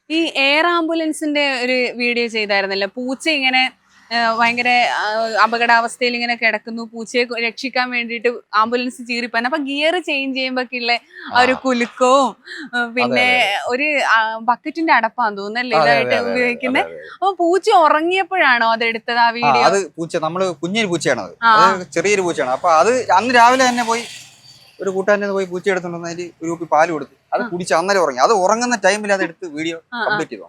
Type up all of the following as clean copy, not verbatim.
ഈ എയർ ആംബുലൻസിന്റെ ഒരു വീഡിയോ ചെയ്തായിരുന്നല്ലോ, പൂച്ച ഇങ്ങനെ ഭയങ്കര അപകടാവസ്ഥയിൽ ഇങ്ങനെ കിടക്കുന്നു, പൂച്ചയെ രക്ഷിക്കാൻ വേണ്ടിയിട്ട് ആംബുലൻസ് ചീറിപ്പാൻ, അപ്പൊ ഗിയർ ചേഞ്ച് ചെയ്യുമ്പോഴൊക്കെയുള്ള ആ ഒരു കുലുക്കവും പിന്നെ ഒരു ബക്കറ്റിന്റെ അടപ്പാന്ന് തോന്നുന്നല്ലേ ഇതായിട്ട് ഉപയോഗിക്കുന്നത്. അപ്പൊ പൂച്ച ഉറങ്ങിയപ്പോഴാണോ അത് എടുത്തത് ആ വീഡിയോ? അത് പൂച്ച നമ്മള് കുഞ്ഞൊരു പൂച്ചയാണ്, അത് ചെറിയൊരു പൂച്ചയാണ്. അപ്പൊ അത് അന്ന് രാവിലെ തന്നെ പോയി ഒരു കൂട്ടുകാരനെ പോയി പൂച്ച എടുത്തുണ്ടെന്ന് അതിൽ ഒരു കുപ്പി പാല് കൊടുത്തു, അത് കുടിച്ച് അന്നേരം ഉറങ്ങി. അത് ഉറങ്ങുന്ന ടൈമിൽ അത് എടുത്ത് വീഡിയോ കംപ്ലീറ്റ് ചെയ്തു.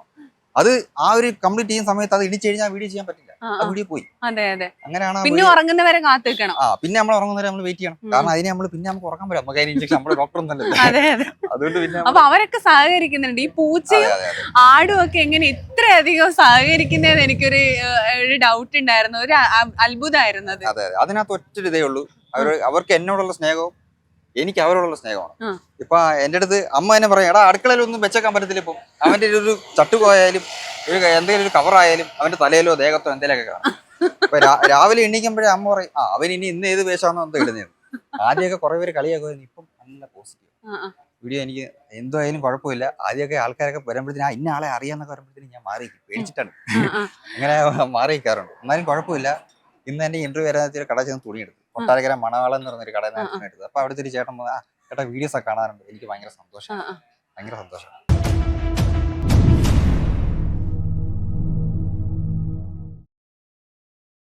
അത് ആ ഒരു കംപ്ലീറ്റ് ചെയ്യുന്ന സമയത്ത് അത് ഇടിച്ചു കഴിഞ്ഞാൽ വീഡിയോ ചെയ്യാൻ പറ്റില്ല, ആ വീഡിയോ പോയി. അങ്ങനെയാണ് പിന്നെ ഉറങ്ങുന്നവരെ കാത്തിരിക്കണം. പിന്നെ നമ്മൾ ഉറങ്ങുന്നവരെ നമ്മൾ വെയിറ്റ് ചെയ്യണം, കാരണം അതിനെ നമ്മൾ പിന്നെ നമുക്ക് ഉറങ്ങാൻ പറ്റില്ല, നമുക്ക് അതിന് ഇഞ്ചക്ഷൻ നമ്മുടെ ഡോക്ടറും തന്നെ. അതുകൊണ്ട് പിന്നെ അപ്പൊ അവരൊക്കെ സഹകരിക്കുന്നുണ്ട്. ഈ പൂച്ചയും ആടും ഒക്കെ എങ്ങനെ ഇത്രയധികം സഹകരിക്കുന്നതെന്ന് എനിക്കൊരു ഡൗട്ട് ഉണ്ടായിരുന്നു, ഒരു അത്ഭുതമായിരുന്നു അത്. അതെ, അതിനകത്ത് ഒറ്റൊരു ഇതേ ഉള്ളൂ, അവർക്ക് എന്നോടുള്ള സ്നേഹവും എനിക്ക് അവരോടുള്ള സ്നേഹമാണ്. ഇപ്പൊ എന്റെ അടുത്ത് അമ്മ തന്നെ പറയാം, എടാ അടുക്കളയിലൊന്നും വെച്ചേക്കാൻ പറ്റത്തില്ല. ഇപ്പം അവന്റെ ഒരു ചട്ടുപോയാലും ഒരു എന്തെങ്കിലും ഒരു കവറായാലും അവന്റെ തലയിലോ ദേഹത്തോ എന്തെങ്കിലുമൊക്കെ കാണാം. ഇപ്പൊ രാവിലെ എണീക്കുമ്പോഴേ അമ്മ പറയും, അവൻ ഇനി ഇന്ന് ഏത് വേഷമാണോ എന്തോ ഇടുന്നത്. ആദ്യമൊക്കെ കുറെ പേര് കളിയാക്കുമായിരുന്നു, ഇപ്പം നല്ല പോസിറ്റീവ് വീഡിയോ. എനിക്ക് എന്തായാലും കുഴപ്പമില്ല. ആദ്യമൊക്കെ ആൾക്കാരൊക്കെ വരുമ്പോഴത്തേനും ഇന്ന ആളെ അറിയാന്നൊക്കെ വരുമ്പോഴത്തേനും ഞാൻ മാറിയിരിക്കും, പേടിച്ചിട്ടാണ് അങ്ങനെ മാറിയിരിക്കാറുണ്ട്. എന്നാലും കുഴപ്പമില്ല. ഇന്ന് എന്റെ ഇന്റർവ്യൂ വരാൻ കട ചെന്ന് തുണിയെടുത്തു, കൊട്ടാരക്കര മണവാളം എന്ന് പറഞ്ഞൊരു കടയിൽ നിന്ന് എടുത്തത്. അപ്പൊ അവിടുത്തെ ഒരു ചേട്ടൻ ചേട്ടാ വീഡിയോസ് ഒക്കെ കാണാറുണ്ട്, എനിക്ക് ഭയങ്കര സന്തോഷം.